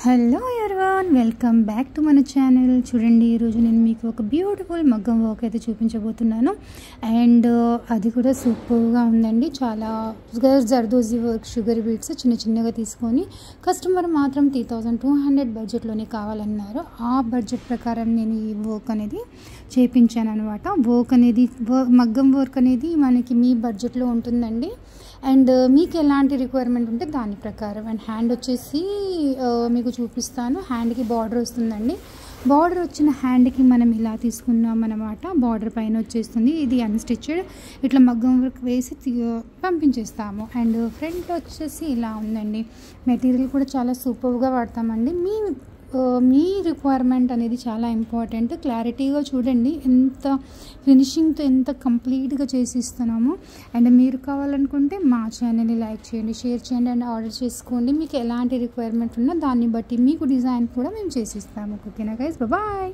Hello everyone, welcome back to మన channel. చూడండి, ఈరోజు నేను మీకు ఒక బ్యూటిఫుల్ మగ్గం వర్క్ అయితే చూపించబోతున్నాను. అండ్ అది కూడా సూపర్గా ఉందండి. చాలా జర్దోజీ వర్క్, షుగర్ బీట్స్ చిన్న చిన్నగా తీసుకొని కస్టమర్ మాత్రం 3200 బడ్జెట్లోనే కావాలన్నారు. ఆ బడ్జెట్ ప్రకారం నేను ఈ వర్క్ అనేది చేయించాను అనమాట. మగ్గం వర్క్ అనేది మనకి మీ బడ్జెట్లో ఉంటుందండి. అండ్ మీకు ఎలాంటి రిక్వైర్మెంట్ ఉంటే దాని ప్రకారం. అండ్ హ్యాండ్ వచ్చేసి మీకు చూపిస్తాను. హ్యాండ్కి బార్డర్ వస్తుందండి. బార్డర్ వచ్చిన హ్యాండ్కి మనం ఇలా తీసుకున్నాం అన్నమాట. బార్డర్ పైన వచ్చేస్తుంది. ఇది అన్స్టిచ్డ్, ఇట్లా మగ్గం వర్క్ వేసి పంపించేస్తాము. అండ్ ఫ్రంట్ వచ్చేసి ఇలా ఉందండి. మెటీరియల్ కూడా చాలా సూపర్గా వాడతామండి. మీ రిక్వైర్మెంట్ అనేది చాలా ఇంపార్టెంట్. క్లారిటీగా చూడండి, ఎంత ఫినిషింగ్తో ఎంత కంప్లీట్గా చేసి ఇస్తున్నాము. అండ్ మీరు కావాలనుకుంటే మా ఛానల్ని లైక్ చేయండి, షేర్ చేయండి అండ్ ఆర్డర్ చేసుకోండి. మీకు ఎలాంటి రిక్వైర్మెంట్ ఉన్నా దాన్ని బట్టి మీకు డిజైన్ కూడా మేము చేసి ఇస్తాము. ఓకేనా గైస్, బాయ్.